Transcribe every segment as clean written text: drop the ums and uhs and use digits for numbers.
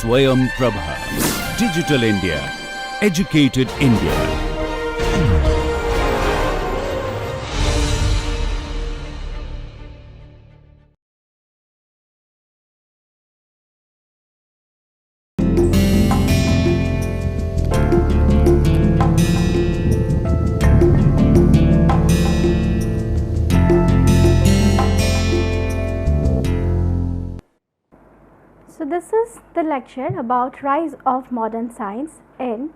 Swayam Prabha. Digital India. Educated India. So this is the lecture about rise of modern science in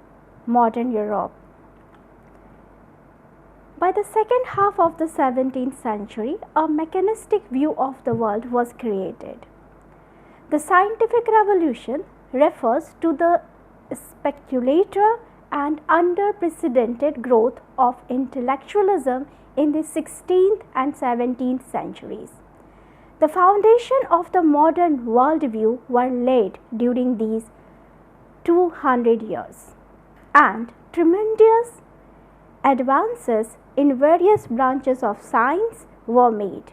modern Europe. By the second half of the 17th century, a mechanistic view of the world was created. The scientific revolution refers to the speculative and unprecedented growth of intellectualism in the 16th and 17th centuries. The foundation of the modern worldview were laid during these 200 years, and tremendous advances in various branches of science were made.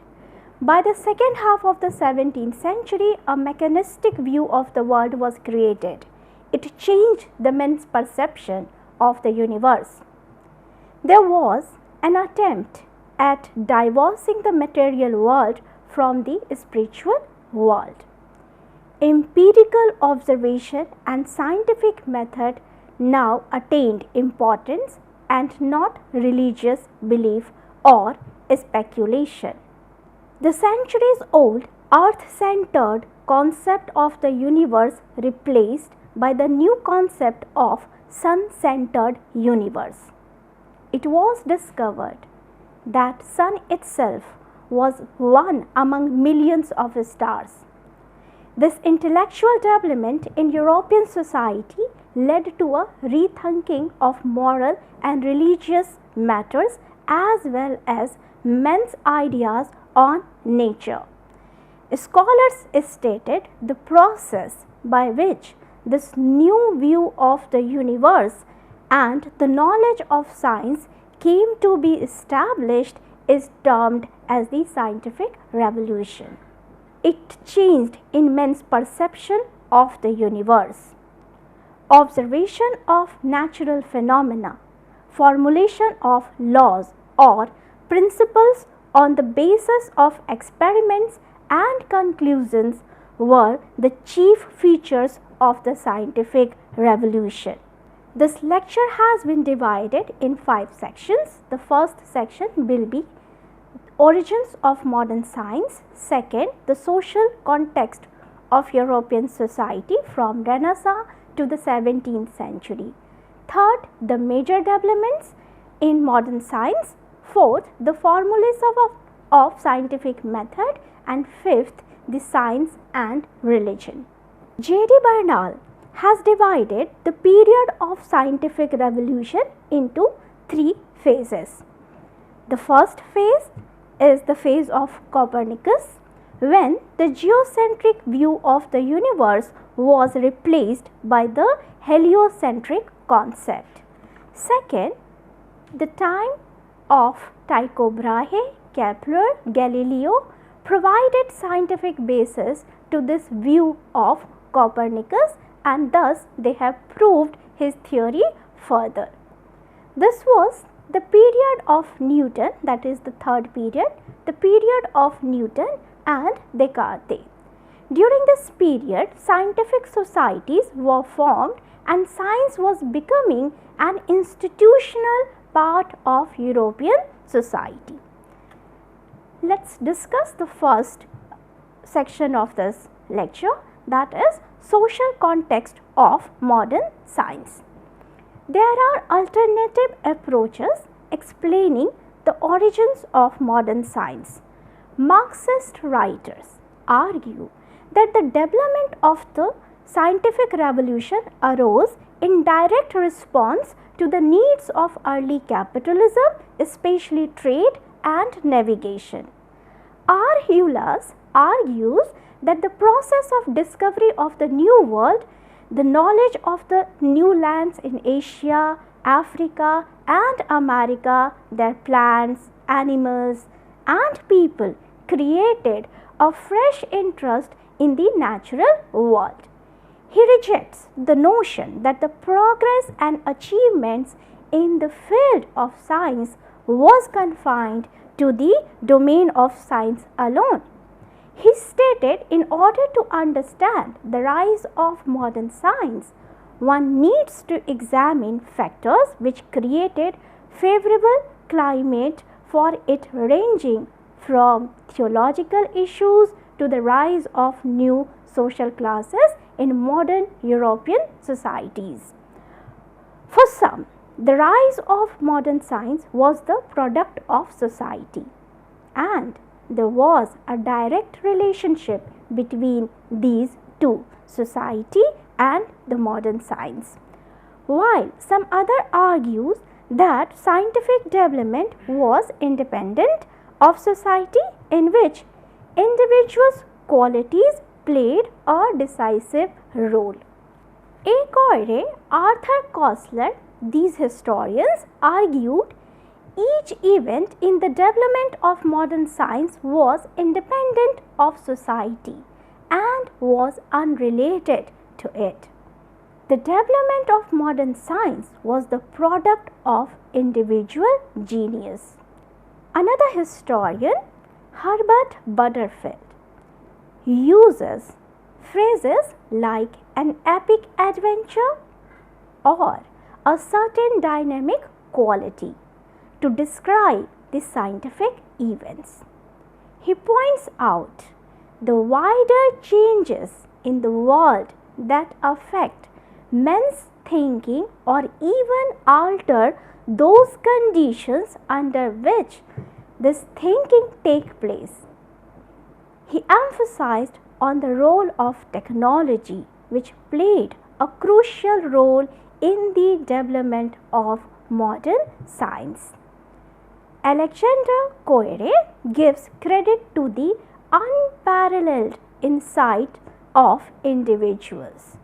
By the second half of the 17th century, a mechanistic view of the world was created. It changed the men's perception of the universe. There was an attempt at divorcing the material world from the spiritual world. Empirical observation and scientific method now attained importance and not religious belief or speculation. The centuries-old earth-centered concept of the universe replaced by the new concept of sun-centered universe. It was discovered that sun itself was one among millions of stars. This intellectual development in European society led to a rethinking of moral and religious matters as well as men's ideas on nature. Scholars stated the process by which this new view of the universe and the knowledge of science came to be established is termed as the scientific revolution. It changed in men's perception of the universe. Observation of natural phenomena, formulation of laws or principles on the basis of experiments and conclusions were the chief features of the scientific revolution. This lecture has been divided in 5 sections. The first section will be origins of modern science. Second, the social context of European society from Renaissance to the 17th century. Third, the major developments in modern science. Fourth, the formulas of scientific method. And fifth, the science and religion. J.D. Bernal has divided the period of scientific revolution into 3 phases. The first phase is the phase of Copernicus, when the geocentric view of the universe was replaced by the heliocentric concept. Second, the time of Tycho Brahe, Kepler, Galileo provided scientific basis to this view of Copernicus, and thus they have proved his theory further. This was the period of Newton, that is the third period, the period of Newton and Descartes. During this period, scientific societies were formed and science was becoming an institutional part of European society. Let's discuss the first section of this lecture, that is social context of modern science. There are alternative approaches explaining the origins of modern science. Marxist writers argue that the development of the scientific revolution arose in direct response to the needs of early capitalism, especially trade and navigation. R. Hewlett argues that the process of discovery of the New World, the knowledge of the new lands in Asia, Africa and America, their plants, animals and people created a fresh interest in the natural world. He rejects the notion that the progress and achievements in the field of science was confined to the domain of science alone. He stated in order to understand the rise of modern science, one needs to examine factors which created favorable climate for it, ranging from theological issues to the rise of new social classes in modern European societies. For some, the rise of modern science was the product of society, and there was a direct relationship between these two, society and the modern science. While some other argues that scientific development was independent of society, in which individuals' qualities played a decisive role. A. Coire, Arthur Koestler, these historians argued each event in the development of modern science was independent of society and was unrelated to it. The development of modern science was the product of individual genius. Another historian, Herbert Butterfield, uses phrases like an epic adventure or a certain dynamic quality to describe the scientific events. He points out the wider changes in the world that affect men's thinking or even alter those conditions under which this thinking takes place. He emphasized on the role of technology, which played a crucial role in the development of modern science. Alexander Coire gives credit to the unparalleled insight of individuals.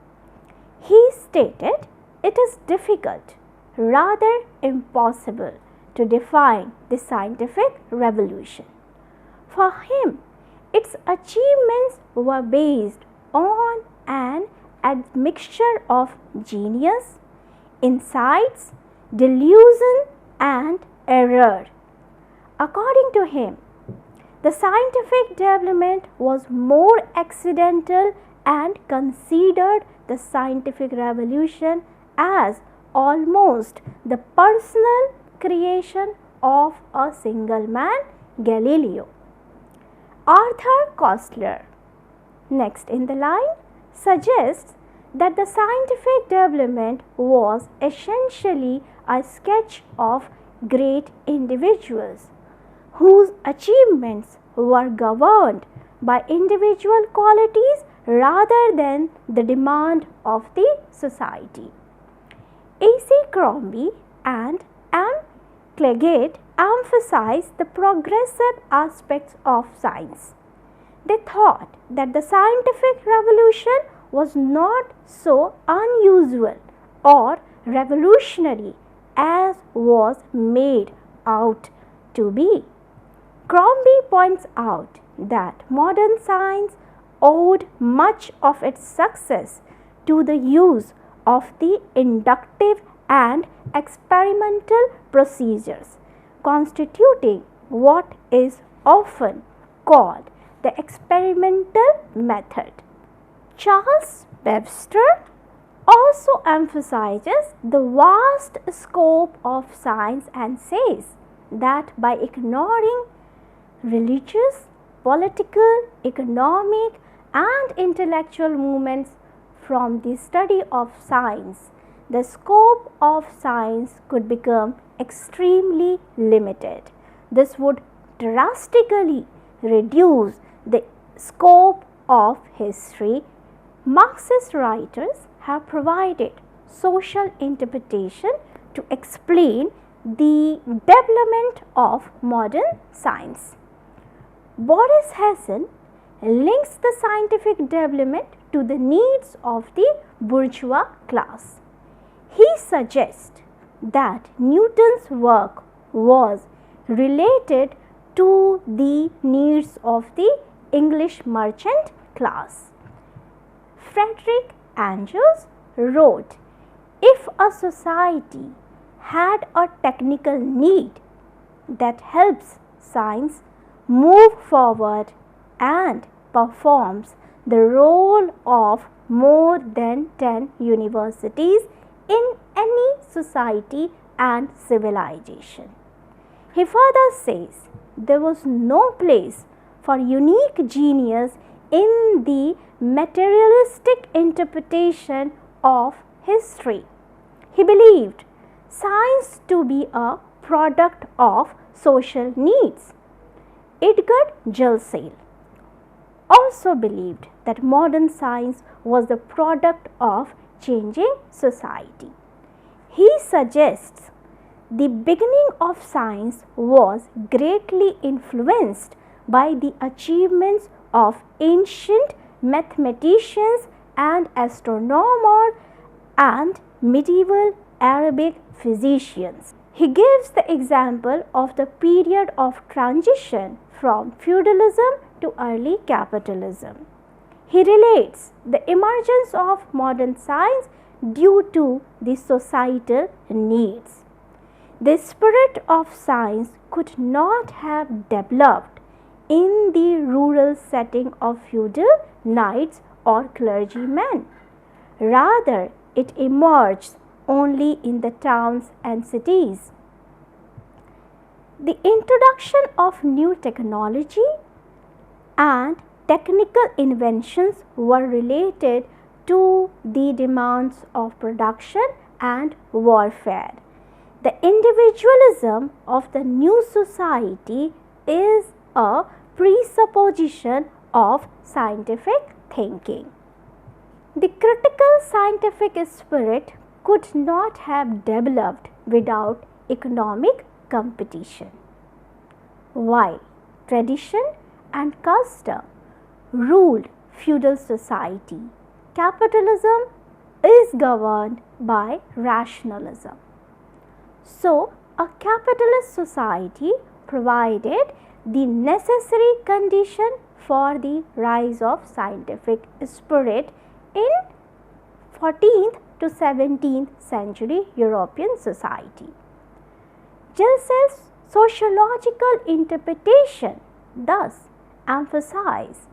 He stated it is difficult, rather impossible, to define the scientific revolution. For him, its achievements were based on an admixture of genius, insights, delusion, and error. According to him, the scientific development was more accidental and considered the scientific revolution as almost the personal creation of a single man, Galileo. Arthur Koestler, next in the line, suggests that the scientific development was essentially a sketch of great individuals whose achievements were governed by individual qualities rather than the demand of the society. A.C. Crombie and M. Cleggett emphasized the progressive aspects of science. They thought that the scientific revolution was not so unusual or revolutionary as was made out to be. Crombie points out that modern science owed much of its success to the use of the inductive and experimental procedures, constituting what is often called the experimental method. Charles Webster also emphasizes the vast scope of science and says that by ignoring religious, political, economic, and intellectual movements from the study of science, the scope of science could become extremely limited. This would drastically reduce the scope of history. Marxist writers have provided social interpretation to explain the development of modern science. Boris Hassan links the scientific development to the needs of the bourgeois class. He suggests that Newton's work was related to the needs of the English merchant class. Frederick Andrews wrote, if a society had a technical need that helps science move forward and performs the role of more than 10 universities in any society and civilization. He further says there was no place for unique genius in the materialistic interpretation of history. He believed science to be a product of social needs. Edgar Gelseil also believed that modern science was the product of changing society. He suggests the beginning of science was greatly influenced by the achievements of ancient mathematicians and astronomers and medieval Arabic physicians. He gives the example of the period of transition from feudalism to early capitalism. He relates the emergence of modern science due to the societal needs. The spirit of science could not have developed in the rural setting of feudal knights or clergymen. Rather, it emerged only in the towns and cities. The introduction of new technology and technical inventions were related to the demands of production and warfare. The individualism of the new society is a presupposition of scientific thinking. The critical scientific spirit could not have developed without economic competition. While tradition and custom ruled feudal society, capitalism is governed by rationalism. So, a capitalist society provided the necessary condition for the rise of scientific spirit in 14th to 17th century European society. Gelseil's sociological interpretation thus emphasizes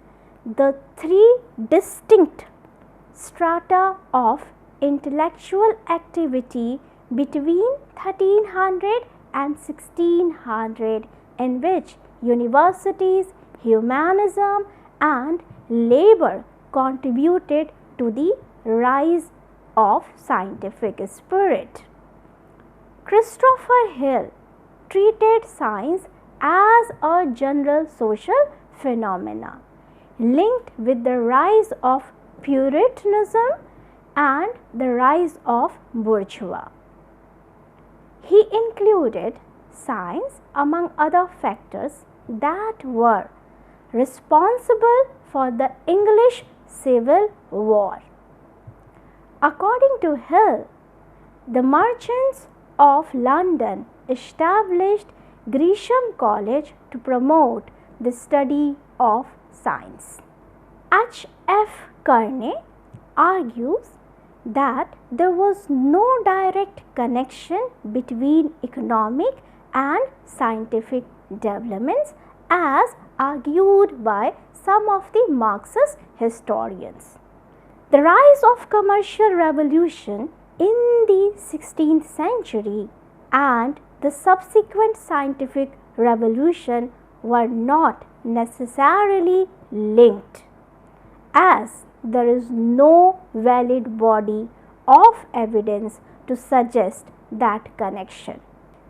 the three distinct strata of intellectual activity between 1300 and 1600 in which universities, humanism and labor contributed to the rise of scientific spirit. Christopher Hill treated science as a general social phenomena linked with the rise of Puritanism and the rise of bourgeois. He included science among other factors that were responsible for the English Civil War. According to Hill, the merchants of London established Gresham College to promote the study of science. H.F. Kearney argues that there was no direct connection between economic and scientific developments as argued by some of the Marxist historians. The rise of commercial revolution in the 16th century and the subsequent scientific revolution were not necessarily linked, as there is no valid body of evidence to suggest that connection.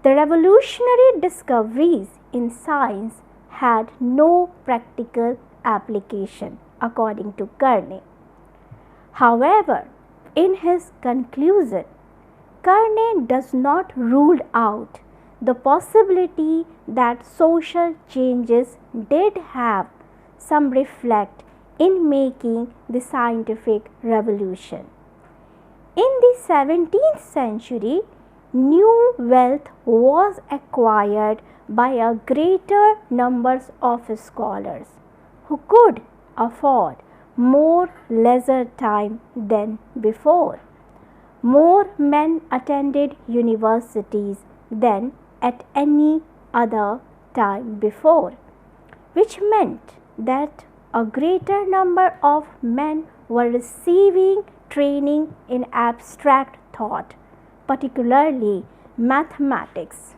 The revolutionary discoveries in science had no practical application, according to Kearney. However, in his conclusion, Kearney does not rule out the possibility that social changes did have some reflect in making the scientific revolution. In the 17th century, new wealth was acquired by a greater numbers of scholars who could afford more leisure time than before. More men attended universities than at any other time before, which meant that a greater number of men were receiving training in abstract thought, particularly mathematics.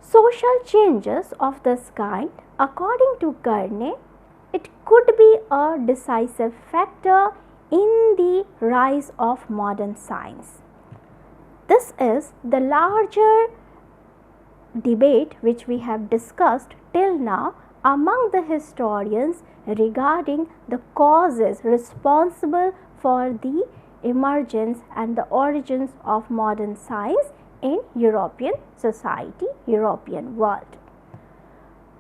Social changes of this kind, according to Carney, it could be a decisive factor in the rise of modern science. This is the larger debate which we have discussed till now among the historians regarding the causes responsible for the emergence and the origins of modern science in European society, European world.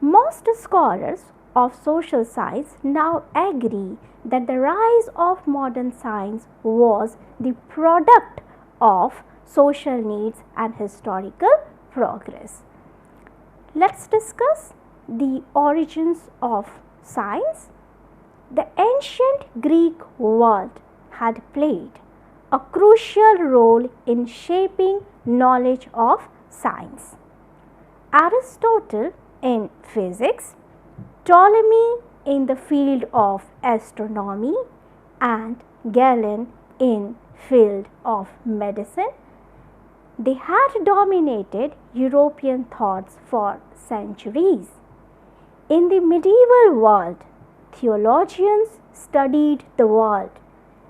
Most scholars of social science now agree that the rise of modern science was the product of social needs and historical progress. Let's discuss the origins of science. The ancient Greek world had played a crucial role in shaping knowledge of science. Aristotle in physics, Ptolemy in the field of astronomy, and Galen in field of medicine, they had dominated European thoughts for centuries. In the medieval world, theologians studied the world,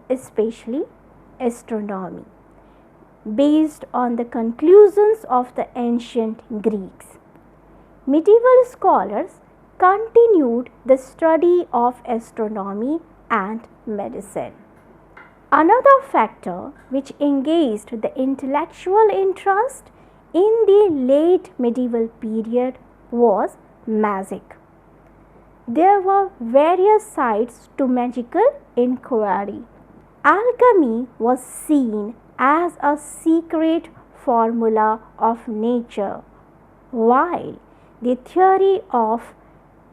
especially astronomy, based on the conclusions of the ancient Greeks. Medieval scholars continued the study of astronomy and medicine. Another factor which engaged the intellectual interest in the late medieval period was magic. There were various sides to magical inquiry. Alchemy was seen as a secret formula of nature, while the theory of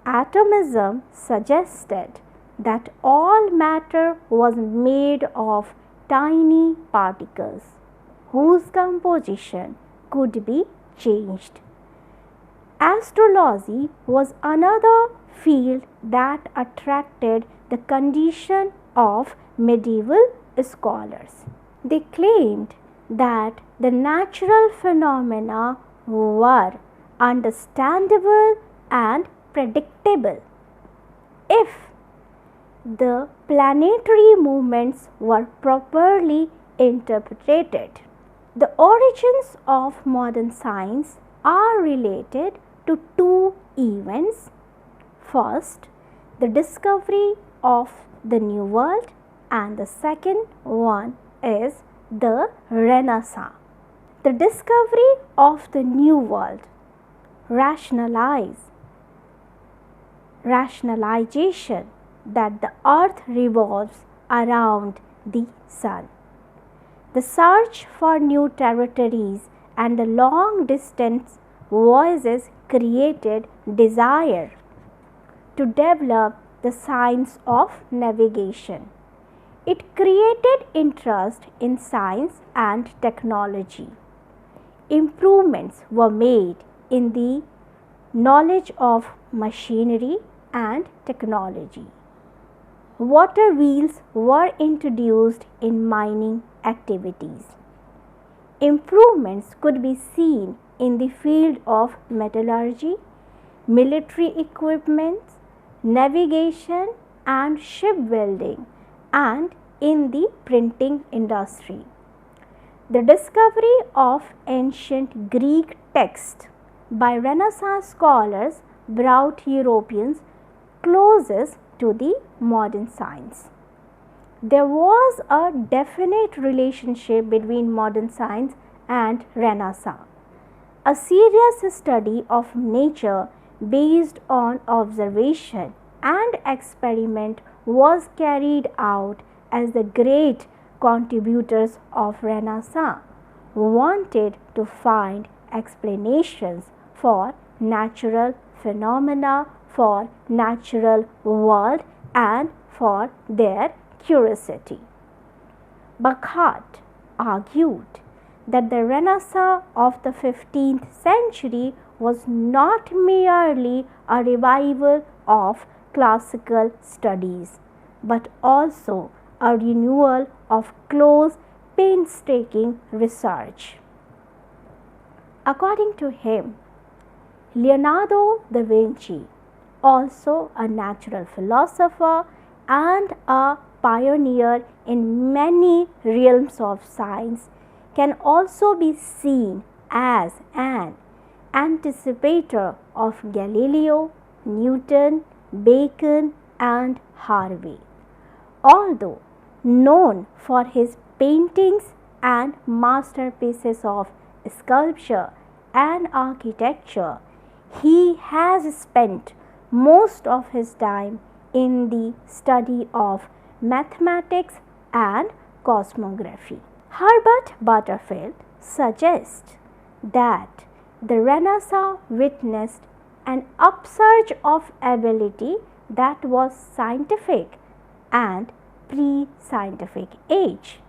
atomism suggested that all matter was made of tiny particles whose composition could be changed. Astrology was another field that attracted the condition of medieval scholars. They claimed that the natural phenomena were understandable and predictable if the planetary movements were properly interpreted. The origins of modern science are related to two events. First, the discovery of the New World, and the second one is the Renaissance. The discovery of the New World rationalization that the earth revolves around the sun. The search for new territories and the long distance voyages created desire to develop the science of navigation. It created interest in science and technology. Improvements were made in the knowledge of machinery and technology. Water wheels were introduced in mining activities. Improvements could be seen in the field of metallurgy, military equipment, navigation and shipbuilding, and in the printing industry. The discovery of ancient Greek texts by Renaissance scholars brought Europeans closest to the modern science. There was a definite relationship between modern science and Renaissance. A serious study of nature based on observation and experiment was carried out as the great contributors of Renaissance wanted to find explanations for natural phenomena, for natural world, and for their curiosity. Burckhardt argued that the Renaissance of the 15th century was not merely a revival of classical studies, but also a renewal of close, painstaking research. According to him, Leonardo da Vinci, also a natural philosopher and a pioneer in many realms of science, can also be seen as an anticipator of Galileo, Newton, Bacon, and Harvey. Although known for his paintings and masterpieces of sculpture and architecture, he has spent most of his time in the study of mathematics and cosmography. Herbert Butterfield suggests that the Renaissance witnessed an upsurge of ability that was scientific and pre-scientific age.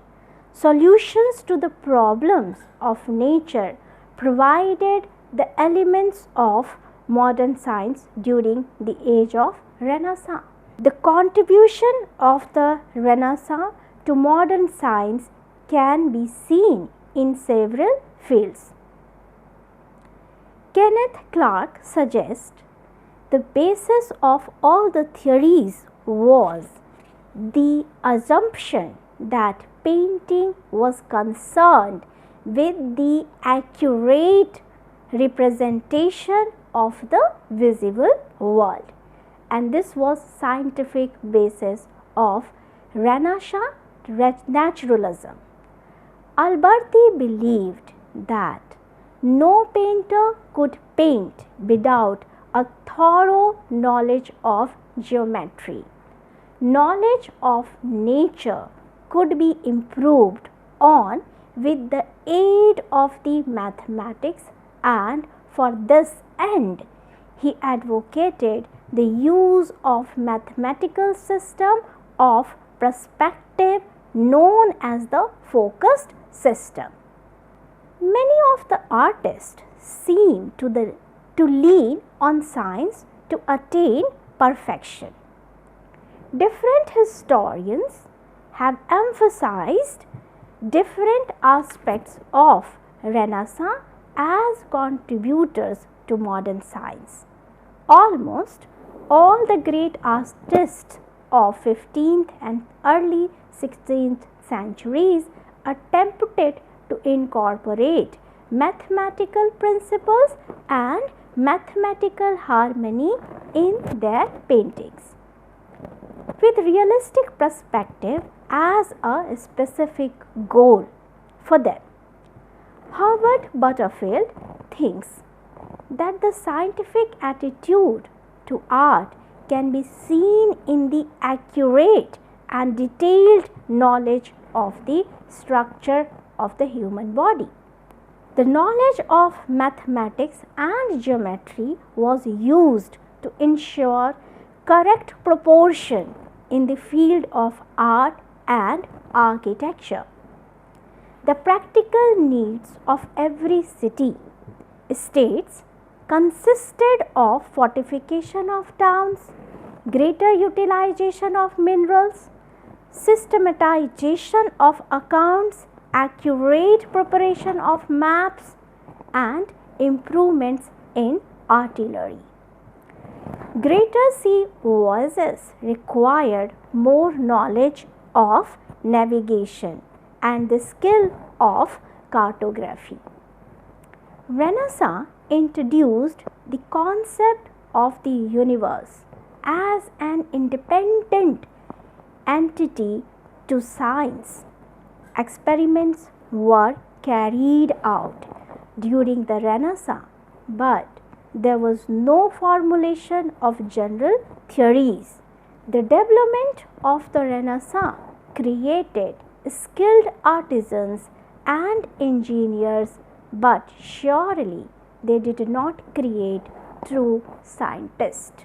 Solutions to the problems of nature provided the elements of modern science during the age of Renaissance. The contribution of the Renaissance to modern science can be seen in several fields. Kenneth Clark suggests the basis of all the theories was the assumption that painting was concerned with the accurate representation of the visible world, and this was scientific basis of Renaissance naturalism. Alberti believed that no painter could paint without a thorough knowledge of geometry. Knowledge of nature could be improved on with the aid of the mathematics, and for this end he advocated the use of mathematical system of perspective known as the focused system. Many of the artists seem to lean on science to attain perfection. Different historians have emphasized different aspects of Renaissance as contributors to modern science. Almost all the great artists of 15th and early 16th centuries attempted to incorporate mathematical principles and mathematical harmony in their paintings, with realistic perspective as a specific goal for them. Herbert Butterfield thinks that the scientific attitude to art can be seen in the accurate and detailed knowledge of the structure of the human body. The knowledge of mathematics and geometry was used to ensure correct proportion in the field of art and architecture. The practical needs of every city states consisted of fortification of towns, greater utilization of minerals, systematization of accounts, accurate preparation of maps, and improvements in artillery. Greater sea voyages required more knowledge of navigation and the skill of cartography. Renaissance introduced the concept of the universe as an independent entity to science. Experiments were carried out during the Renaissance, but there was no formulation of general theories. The development of the Renaissance created skilled artisans and engineers, but surely they did not create true scientists.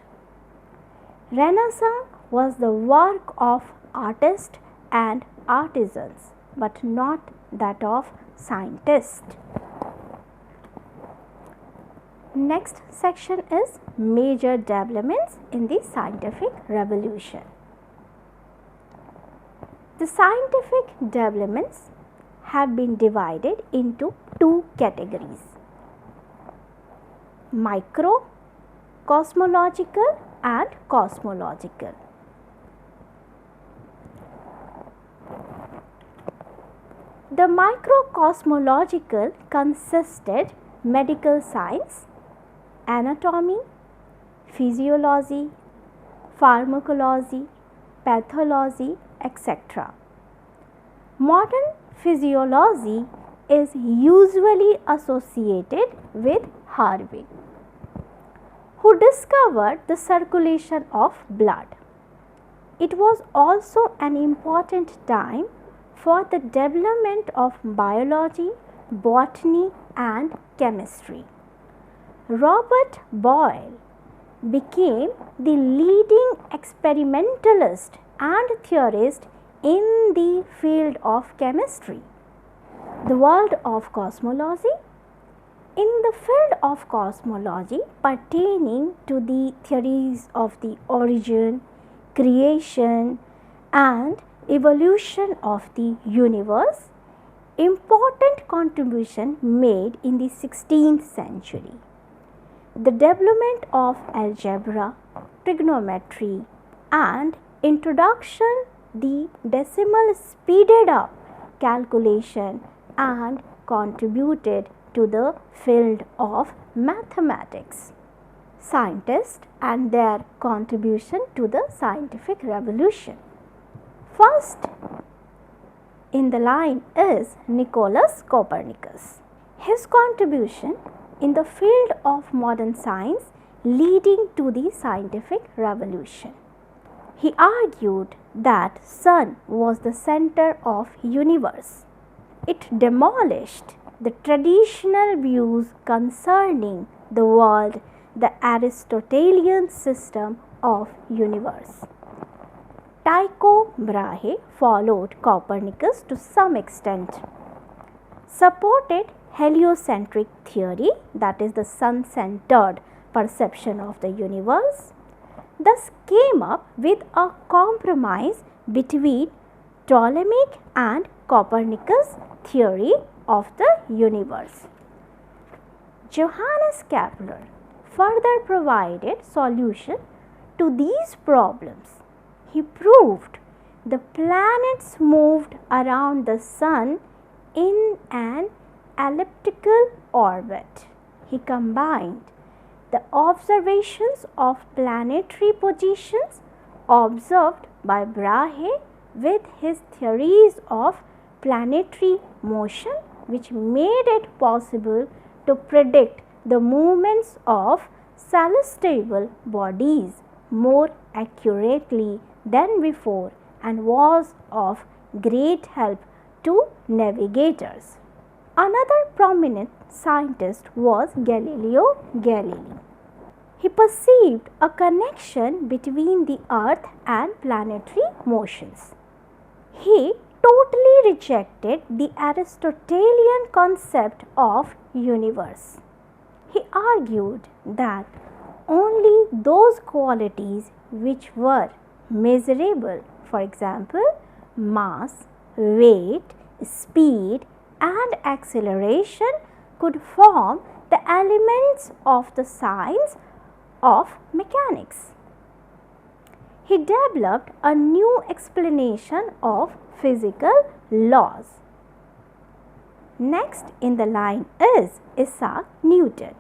Renaissance was the work of artists and artisans, but not that of scientists. Next section is major developments in the scientific revolution. The scientific developments have been divided into two categories: micro cosmological and cosmological. The microcosmological consisted medical science, anatomy, physiology, pharmacology, pathology, etc. Modern physiology is usually associated with Harvey, who discovered the circulation of blood. It was also an important time for the development of biology, botany, and chemistry. Robert Boyle became the leading experimentalist and theorist in the field of chemistry. The world of cosmology. In the field of cosmology pertaining to the theories of the origin, creation, and evolution of the universe, important contribution made in the 16th century. The development of algebra, trigonometry, and introduction the decimal speeded up calculation and contributed to the field of mathematics. Scientists and their contribution to the scientific revolution. First in the line is Nicholas Copernicus. His contribution in the field of modern science leading to the scientific revolution. He argued that sun was the center of universe. It demolished the traditional views concerning the world, the Aristotelian system of universe. Tycho Brahe followed Copernicus to some extent, supported heliocentric theory, that is the sun-centered perception of the universe, thus came up with a compromise between Ptolemaic and Copernicus theory of the universe. Johannes Kepler further provided solution to these problems. He proved the planets moved around the sun in an elliptical orbit. He combined the observations of planetary positions observed by Brahe with his theories of planetary motion, which made it possible to predict the movements of celestial bodies more accurately than before and was of great help to navigators. Another prominent scientist was Galileo Galilei. He perceived a connection between the earth and planetary motions. He totally rejected the Aristotelian concept of universe. He argued that only those qualities which were measurable, for example, mass, weight, speed, and acceleration, could form the elements of the science of mechanics. He developed a new explanation of physical laws. Next in the line is Isaac Newton.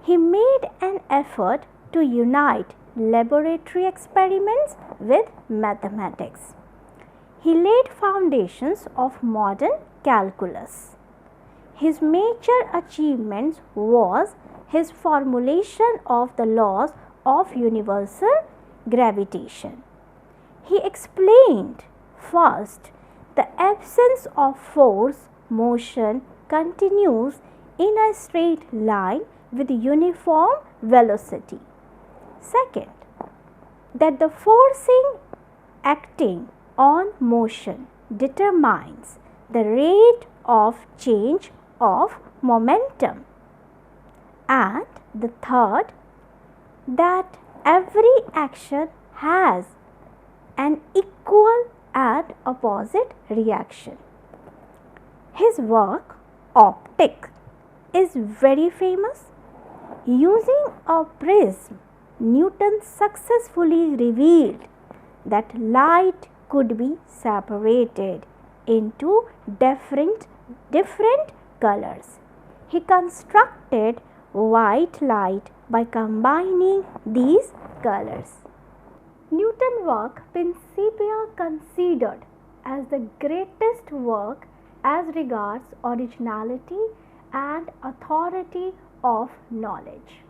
He made an effort to unite laboratory experiments with mathematics. He laid foundations of modern calculus. His major achievement was his formulation of the laws of universal gravitation. He explained first the absence of force motion continues in a straight line with uniform velocity. Second, that the forcing acting on motion determines the rate of change of momentum. And the third, that every action has an equal and opposite reaction. His work, Optic, is very famous. Using a prism, Newton successfully revealed that light could be separated into different colors. He constructed white light by combining these colors. Newton's work Principia considered as the greatest work as regards originality and authority of knowledge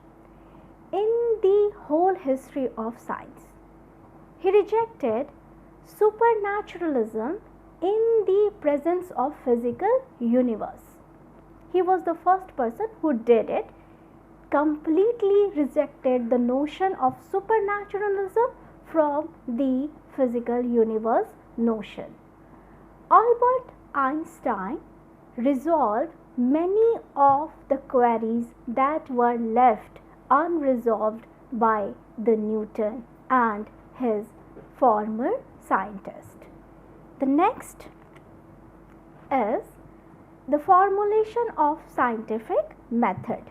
in the whole history of science. He rejected supernaturalism in the presence of physical universe. He was the first person who did it, completely rejected the notion of supernaturalism from the physical universe notion. Albert Einstein resolved many of the queries that were left unresolved by the Newton and his former scientists. The next is the formulation of scientific method.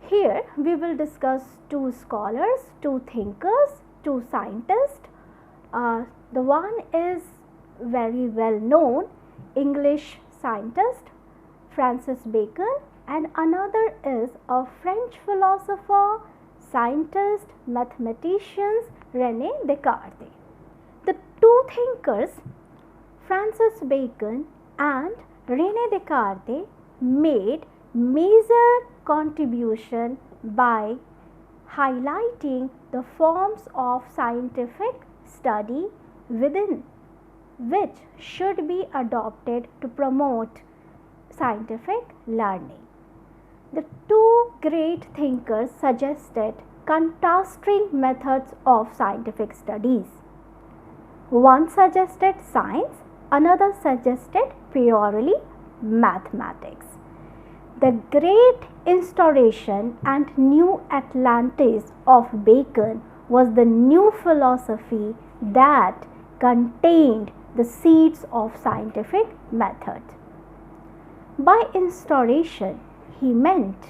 Here we will discuss two scholars, two thinkers, two scientists. The one is very well known English scientist Francis Bacon, and another is a French philosopher, scientist, mathematician René Descartes. The two thinkers Francis Bacon and René Descartes made major contribution by highlighting the forms of scientific study within which should be adopted to promote scientific learning. The two great thinkers suggested contrasting methods of scientific studies. One suggested science, another suggested purely mathematics. The great instauration and new Atlantis of Bacon was the new philosophy that contained the seeds of scientific method. By instauration, he meant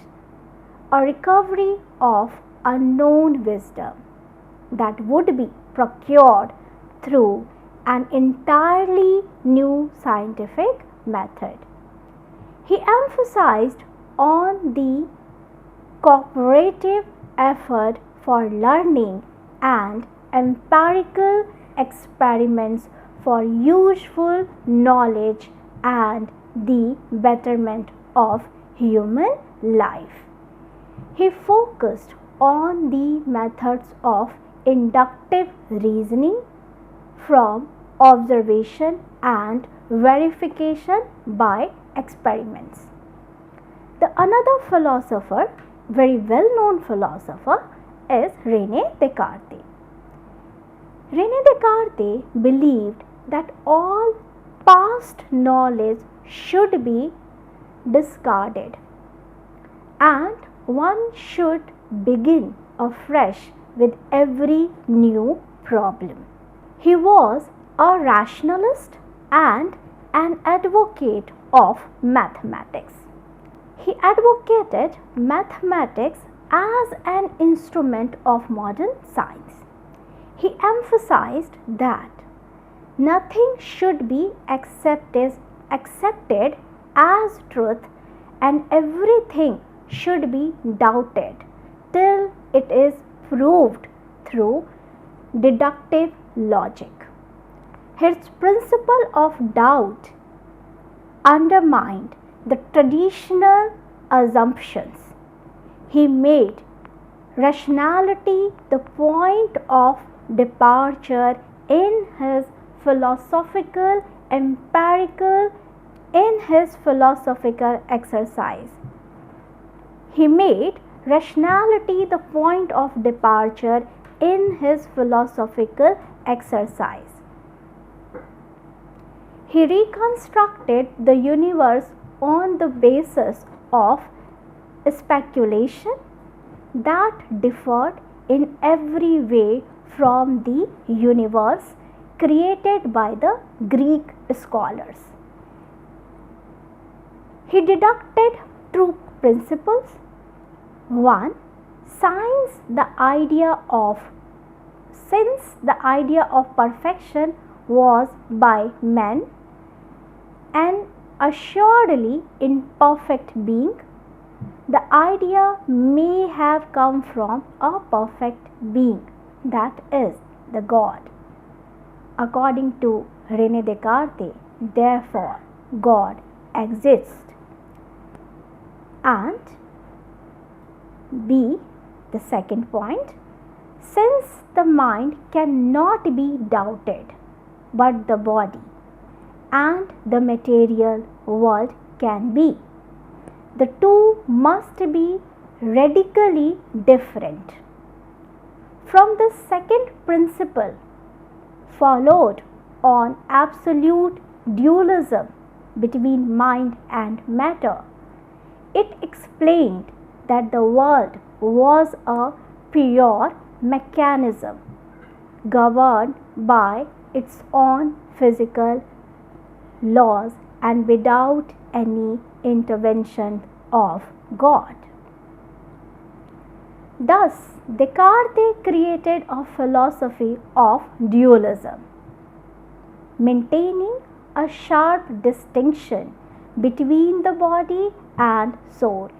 a recovery of unknown wisdom that would be procured through an entirely new scientific method. He emphasized on the cooperative effort for learning and empirical experiments for useful knowledge and the betterment of human life. He focused on the methods of inductive reasoning from observation and verification by experiments. The another philosopher, very well known philosopher, is René Descartes. René Descartes believed that all past knowledge should be discarded and one should begin afresh with every new problem. He was a rationalist and an advocate of mathematics. He advocated mathematics as an instrument of modern science. He emphasized that nothing should be accepted as truth and everything should be doubted till it is proved through deductive logic. His principle of doubt undermined the traditional assumptions. He made rationality the point of departure in his philosophical exercise. He made rationality the point of departure in his philosophical exercise. He reconstructed the universe on the basis of speculation that differed in every way from the universe created by the Greek scholars. He deducted two principles. One, since the idea of perfection was by men, an assuredly imperfect being, the idea may have come from a perfect being, that is, the God. According to René Descartes, therefore, God exists. And B, the second point, since the mind cannot be doubted, but the body and the material world can be, the two must be radically different. From the second principle followed on absolute dualism between mind and matter, it explained that the world was a pure mechanism governed by its own physical laws and without any intervention of God. Thus, Descartes created a philosophy of dualism, maintaining a sharp distinction between the body and soul.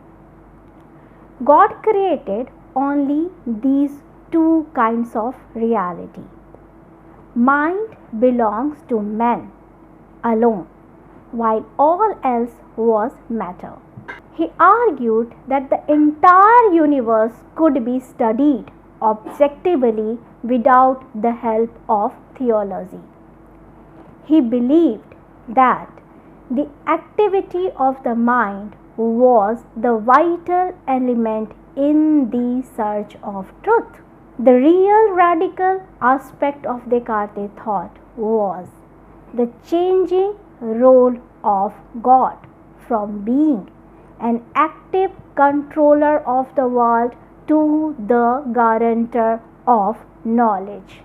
God created only these two kinds of reality. Mind belongs to man alone, while all else was matter. He argued that the entire universe could be studied objectively without the help of theology. He believed that the activity of the mind was the vital element in the search of truth. The real radical aspect of Descartes' thought was the changing role of God from being an active controller of the world to the guarantor of knowledge.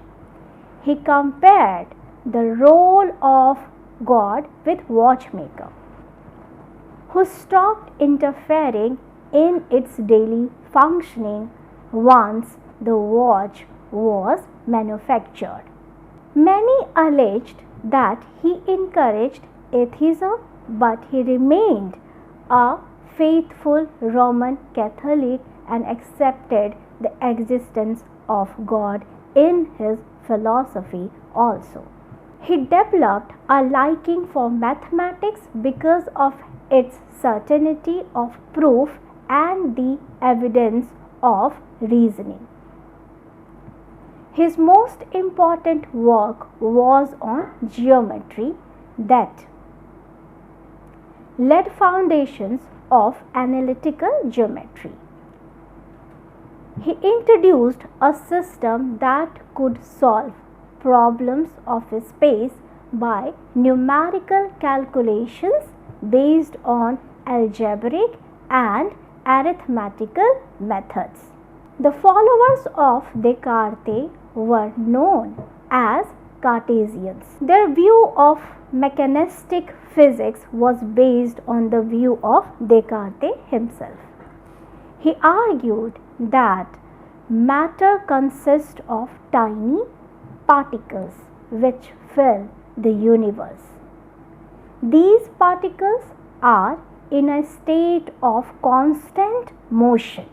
He compared the role of God with watchmaker, who stopped interfering in its daily functioning once the watch was manufactured. Many alleged that he encouraged atheism, but he remained a faithful Roman Catholic and accepted the existence of God in his philosophy also. He developed a liking for mathematics because of its certainty of proof and the evidence of reasoning. His most important work was on geometry that laid foundations of analytical geometry. He introduced a system that could solve problems of space by numerical calculations based on algebraic and arithmetical methods. The followers of Descartes were known as Cartesians. Their view of mechanistic physics was based on the view of Descartes himself. He argued that matter consists of tiny particles which fill the universe. These particles are in a state of constant motion.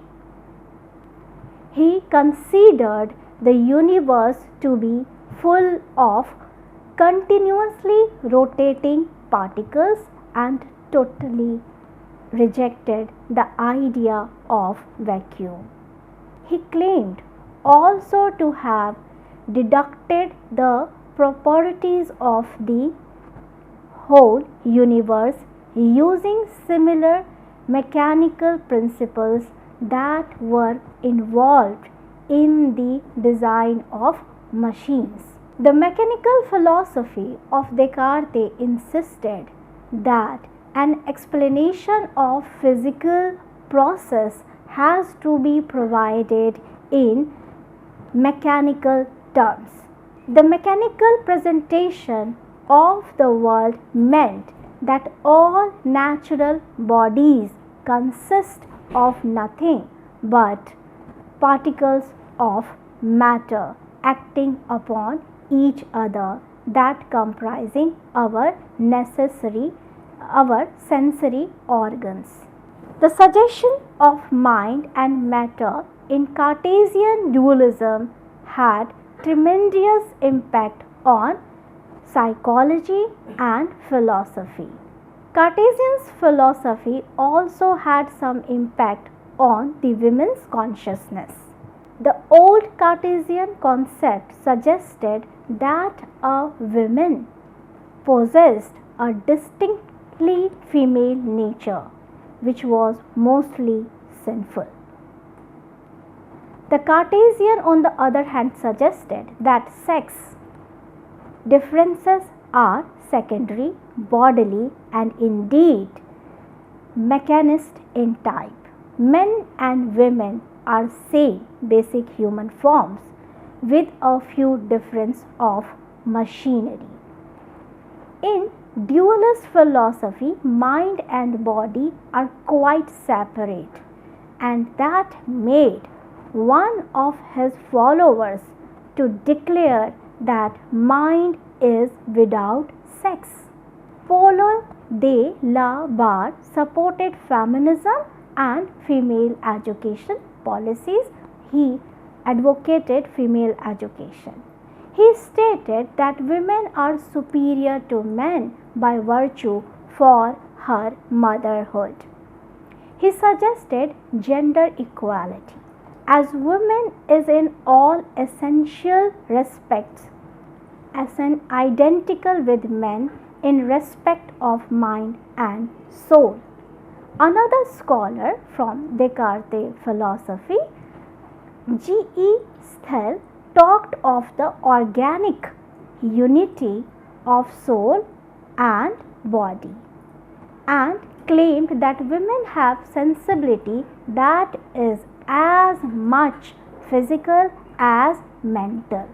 He considered the universe to be full of continuously rotating particles and totally rejected the idea of vacuum. He claimed also to have deducted the properties of the whole universe using similar mechanical principles that were involved in the design of machines. The mechanical philosophy of Descartes insisted that an explanation of physical process has to be provided in mechanical terms. The mechanical presentation of the world meant that all natural bodies consist of nothing but particles of matter acting upon each other, that comprising our sensory organs. The suggestion of mind and matter in Cartesian dualism had tremendous impact on psychology and philosophy. Cartesian's philosophy also had some impact on the women's consciousness. The old Cartesian concept suggested that a woman possessed a distinctly female nature, which was mostly sinful. The Cartesian, on the other hand, suggested that sex differences are secondary, bodily, and indeed mechanist in type. Men and women are same basic human forms with a few difference of machinery. In dualist philosophy, mind and body are quite separate, and that made one of his followers to declare that mind is without sex. Paul de la Barre supported feminism and female education policies. He advocated female education. He stated that women are superior to men by virtue for her motherhood. He suggested gender equality, as women is in all essential respects as an identical with men in respect of mind and soul. Another scholar from Descartes philosophy, G.E. Stell, talked of the organic unity of soul and body and claimed that women have sensibility that is as much physical as mental.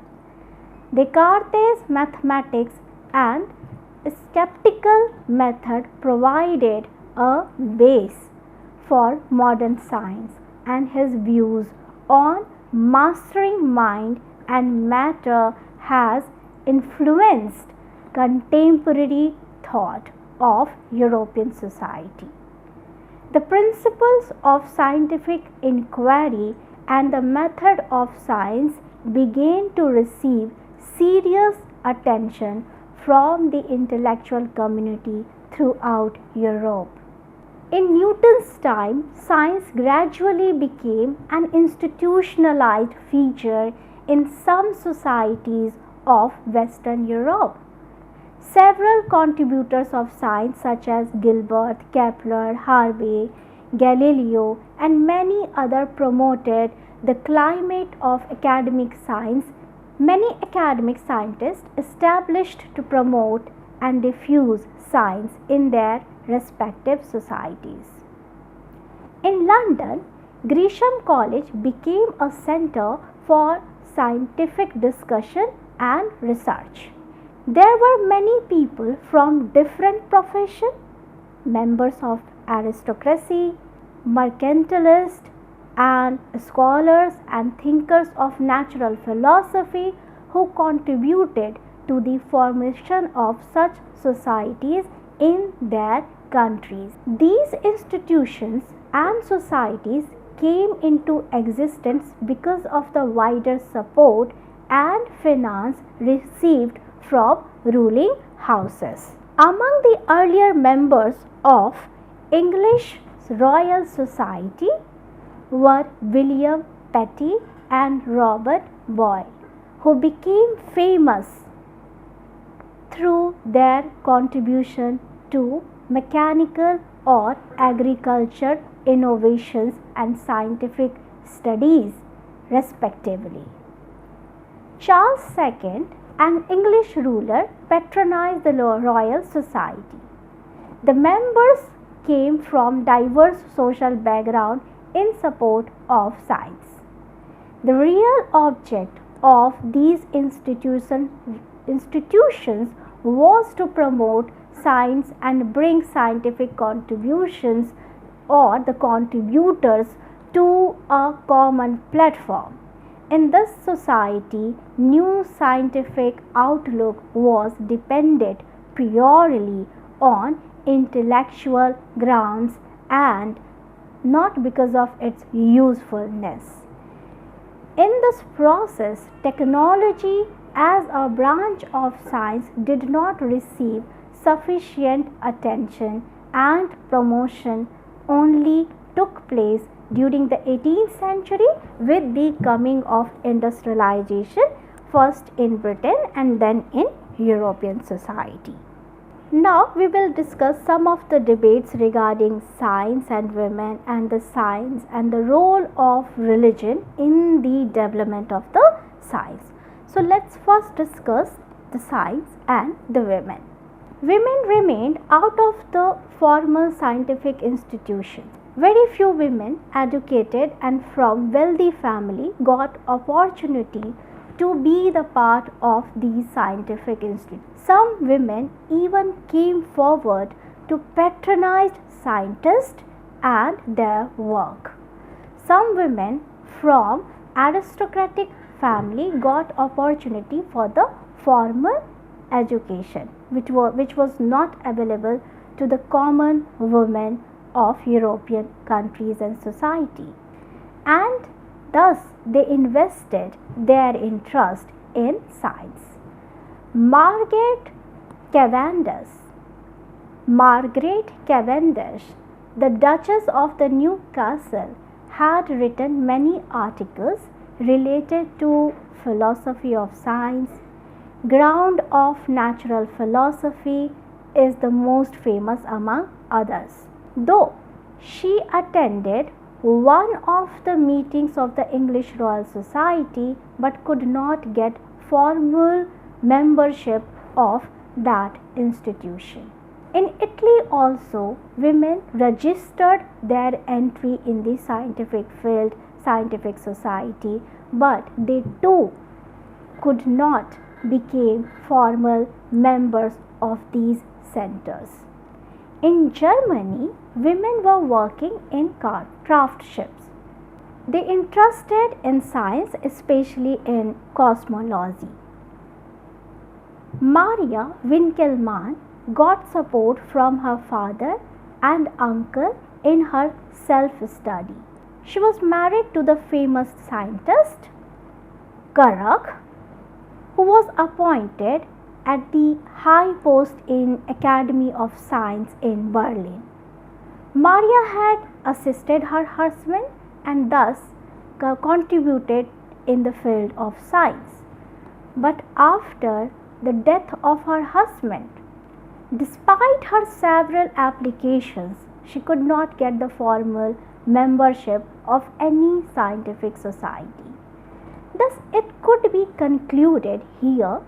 Descartes' mathematics and skeptical method provided a base for modern science, and his views on mastering mind and matter has influenced contemporary thought of European society. The principles of scientific inquiry and the method of science began to receive serious attention from the intellectual community throughout Europe. In Newton's time, science gradually became an institutionalized feature in some societies of Western Europe. Several contributors of science such as Gilbert, Kepler, Harvey, Galileo, and many others promoted the climate of academic science. Many academic scientists established to promote and diffuse science in their respective societies. In London, Gresham College became a center for scientific discussion and research. There were many people from different professions, members of aristocracy, mercantilists, and scholars and thinkers of natural philosophy who contributed to the formation of such societies in their countries. These institutions and societies came into existence because of the wider support and finance received from ruling houses. Among the earlier members of English Royal Society were William Petty and Robert Boyle, who became famous through their contribution to mechanical or agriculture innovations and scientific studies, respectively. Charles II, an English ruler, patronized the Royal Society. The members came from diverse social backgrounds in support of science. The real object of these institutions was to promote science and bring scientific contributions or the contributors to a common platform. In this society, new scientific outlook was dependent purely on intellectual grounds and not because of its usefulness. In this process, technology as a branch of science did not receive sufficient attention, and promotion only took place during the 18th century with the coming of industrialization, first in Britain and then in European society. Now we will discuss some of the debates regarding science and women and the science and the role of religion in the development of the science. So let's first discuss the science and the women. Women remained out of the formal scientific institutions. Very few women educated and from wealthy family got opportunity to be the part of these scientific institutes. Some women even came forward to patronize scientists and their work. Some women from aristocratic family got opportunity for the formal education which was not available to the common women of European countries and society, and thus they invested their interest in science. Margaret Cavendish, the Duchess of the Newcastle, had written many articles related to philosophy of science. Ground of Natural Philosophy is the most famous among others. Though she attended one of the meetings of the English Royal Society but could not get formal membership of that institution. In Italy also, women registered their entry in the scientific field, scientific society, but they too could not become formal members of these centers. In Germany, women were working in craftships. They interested in science, especially in cosmology. Maria Winkelmann got support from her father and uncle in her self-study. She was married to the famous scientist Karach, who was appointed at the high post in Academy of Science in Berlin. Maria had assisted her husband and thus contributed in the field of science. But after the death of her husband, despite her several applications, she could not get the formal membership of any scientific society. Thus, it could be concluded here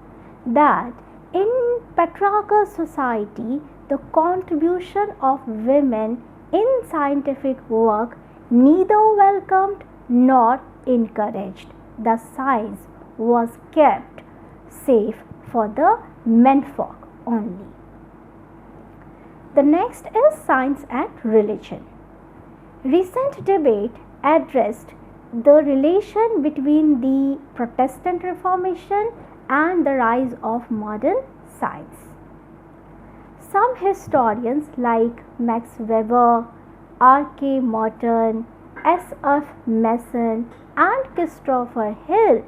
that in patriarchal society, the contribution of women in scientific work neither welcomed nor encouraged. The science was kept safe for the menfolk only. The next is science and religion. Recent debate addressed the relation between the Protestant Reformation and the rise of modern science. Some historians like Max Weber, R.K. Morton, S.F. Mason and Christopher Hill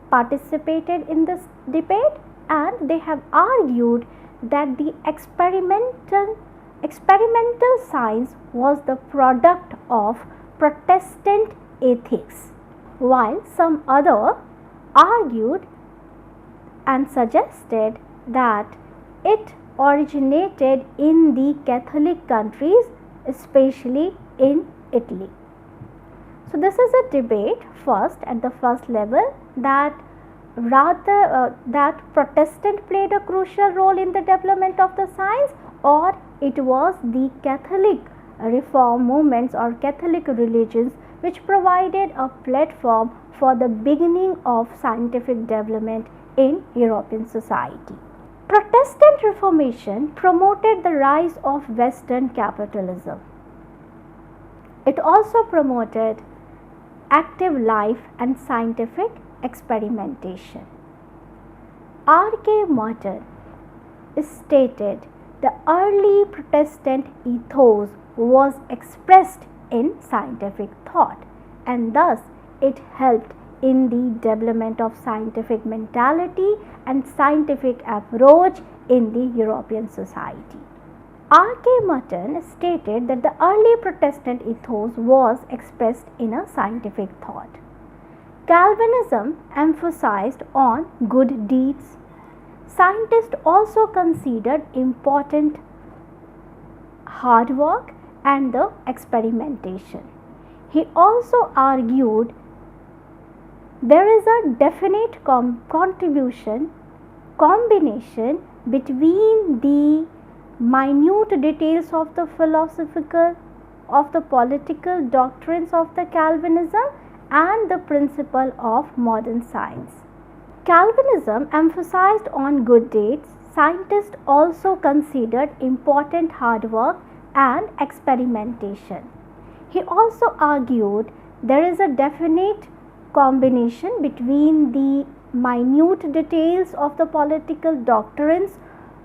participated in this debate, and they have argued that the experimental science was the product of Protestant ethics, while some other argued and suggested that it originated in the Catholic countries, especially in Italy. So this is a debate first at the first level that that Protestant played a crucial role in the development of the science, or it was the Catholic reform movements or Catholic religions which provided a platform for the beginning of scientific development in European society. Protestant Reformation promoted the rise of Western capitalism. It also promoted active life and scientific experimentation. R.K. Merton stated the early Protestant ethos was expressed in scientific thought, and thus it helped in the development of scientific mentality and scientific approach in the European society. R.K. Merton stated that the early Protestant ethos was expressed in a scientific thought. Calvinism emphasized on good deeds. Scientists also considered important hard work and the experimentation. He also argued there is a definite combination between the minute details of the political doctrines of the Calvinism and the principle of modern science. Calvinism emphasized on good deeds. Scientists also considered important hard work and experimentation. He also argued there is a definite combination between the minute details of the political doctrines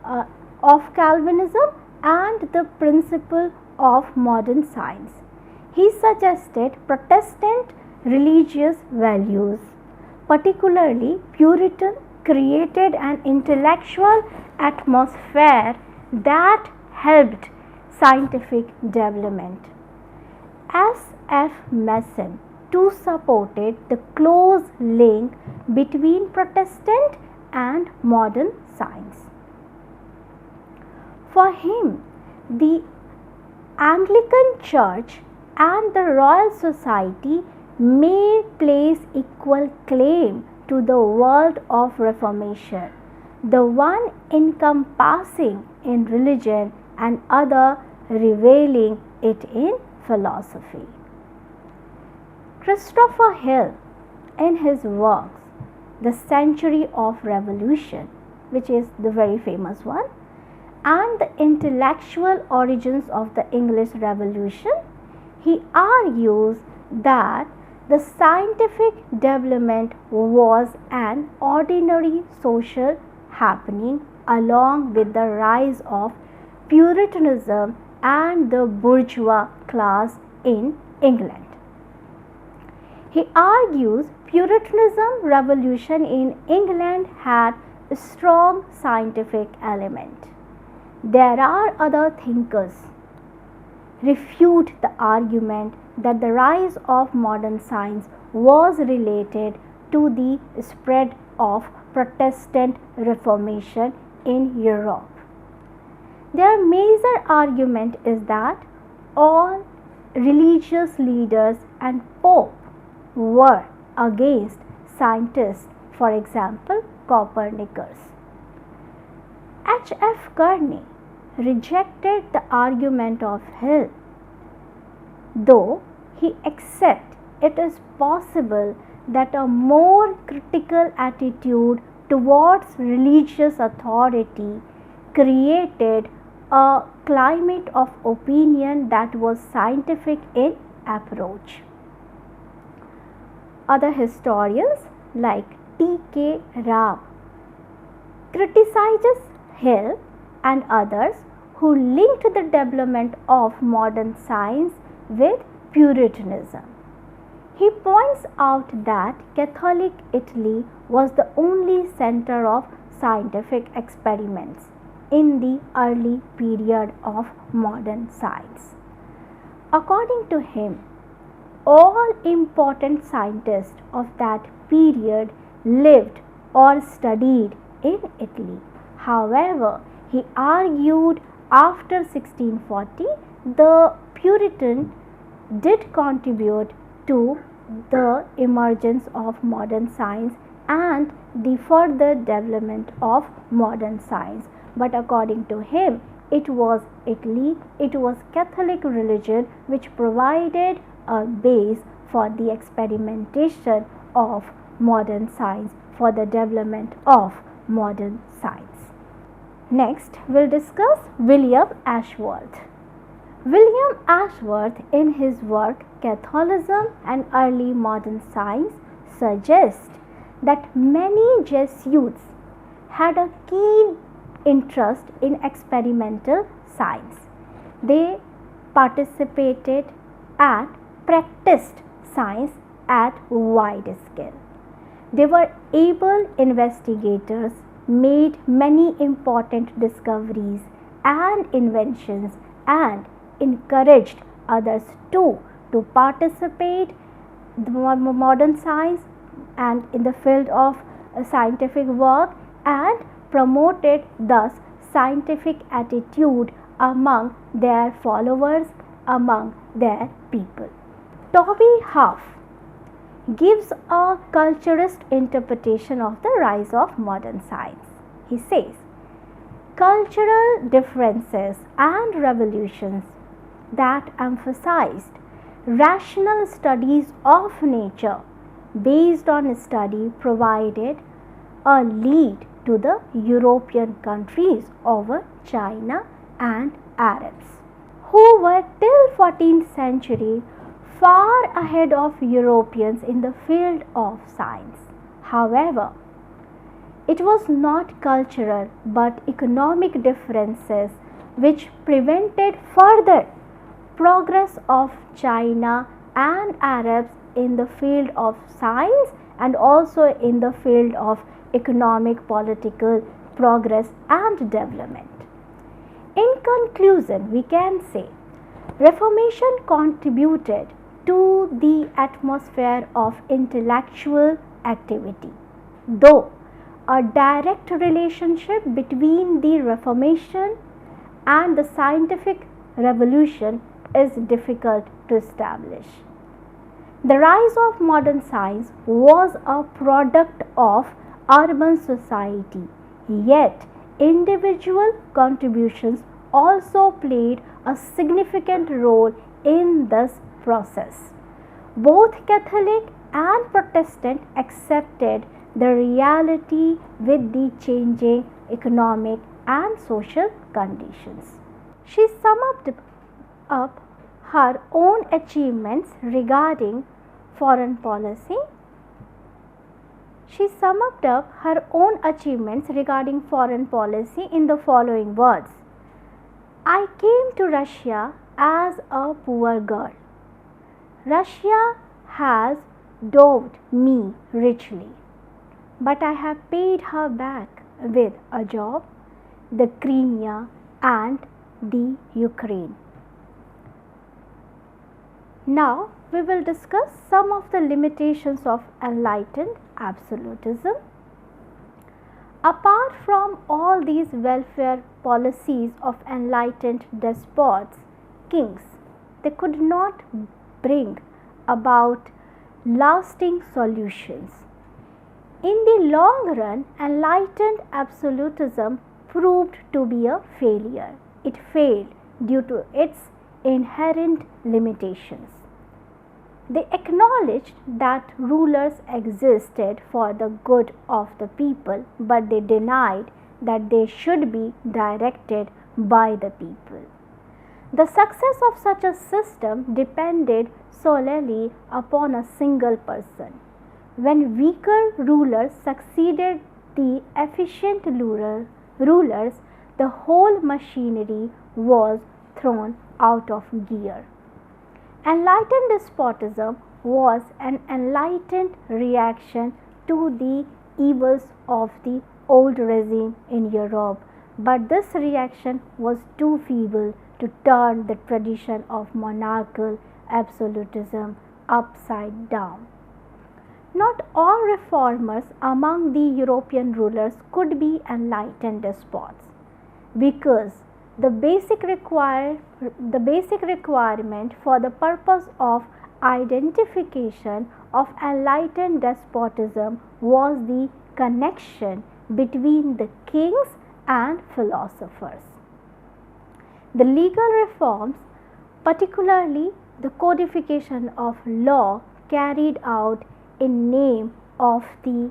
of Calvinism and the principle of modern science. He suggested Protestant religious values, particularly Puritan, created an intellectual atmosphere that helped scientific development. S.F. Mason too supported the close link between Protestant and modern science. For him, the Anglican Church and the Royal Society may place equal claim to the world of Reformation, the one encompassing in religion and other revealing it in philosophy. Christopher Hill, in his works, The Century of Revolution, which is the very famous one, and the intellectual origins of the English Revolution, he argues that the scientific development was an ordinary social happening along with the rise of Puritanism and the bourgeois class in England. He argues Puritanism revolution in England had a strong scientific element. There are other thinkers refute the argument that the rise of modern science was related to the spread of Protestant Reformation in Europe. Their major argument is that all religious leaders and Pope were against scientists, for example, Copernicus. H.F. Kearney rejected the argument of Hill, though he accepts it is possible that a more critical attitude towards religious authority created a climate of opinion that was scientific in approach. Other historians like T.K. Rao criticizes Hill and others who linked the development of modern science with Puritanism. He points out that Catholic Italy was the only center of scientific experiments in the early period of modern science. According to him, all important scientists of that period lived or studied in Italy. However, he argued after 1640 the Puritan did contribute to the emergence of modern science and the further development of modern science. But according to him, it was Italy, it was Catholic religion which provided a base for the experimentation of modern science, for the development of modern science. Next, we'll discuss William Ashworth. William Ashworth, in his work Catholicism and Early Modern Science, suggests that many Jesuits had a keen interest in experimental science. They participated and practiced science at wide scale. They were able investigators, made many important discoveries and inventions, and encouraged others too to participate in modern science and in the field of scientific work, and promoted thus scientific attitude among their followers, among their people. Toby Huff gives a culturist interpretation of the rise of modern science. He says, cultural differences and revolutions that emphasized rational studies of nature based on study provided a lead to the European countries over China and Arabs, who were till 14th century far ahead of Europeans in the field of science. However, it was not cultural but economic differences which prevented further progress of China and Arabs in the field of science and also in the field of economic, political progress and development. In conclusion, we can say Reformation contributed to the atmosphere of intellectual activity, though a direct relationship between the Reformation and the scientific revolution is difficult to establish. The rise of modern science was a product of urban society, yet individual contributions also played a significant role in this process. Both Catholic and Protestant accepted the reality with the changing economic and social conditions. She summed up her own achievements regarding foreign policy. She summed up her own achievements regarding foreign policy in the following words: I came to Russia as a poor girl. Russia has doved me richly, but I have paid her back with a job, the Crimea and the Ukraine. Now we will discuss some of the limitations of enlightened absolutism. Apart from all these welfare policies of enlightened despots, kings, they could not bring about lasting solutions. In the long run, enlightened absolutism proved to be a failure. It failed due to its inherent limitations. They acknowledged that rulers existed for the good of the people, but they denied that they should be directed by the people. The success of such a system depended solely upon a single person. When weaker rulers succeeded the efficient rulers, the whole machinery was thrown out of gear. Enlightened despotism was an enlightened reaction to the evils of the old regime in Europe, but this reaction was too feeble to turn the tradition of monarchical absolutism upside down. Not all reformers among the European rulers could be enlightened despots, because the basic requirement for the purpose of identification of enlightened despotism was the connection between the kings and philosophers. The legal reforms, particularly the codification of law carried out in name of the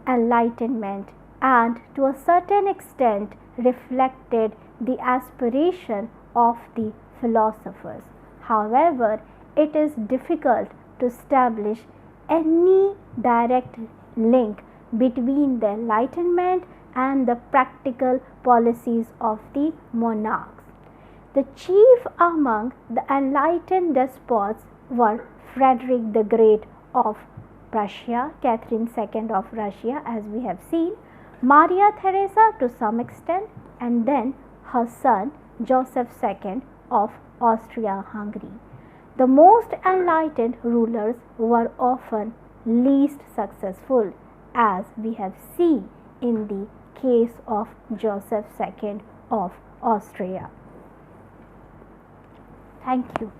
Enlightenment and to a certain extent reflected the aspiration of the philosophers. However, it is difficult to establish any direct link between the Enlightenment and the practical policies of the monarchs. The chief among the enlightened despots were Frederick the Great of Prussia, Catherine II of Russia, as we have seen, Maria Theresa to some extent, and then her son Joseph II of Austria-Hungary. The most enlightened rulers were often least successful, as we have seen in the case of Joseph II of Austria. Thank you.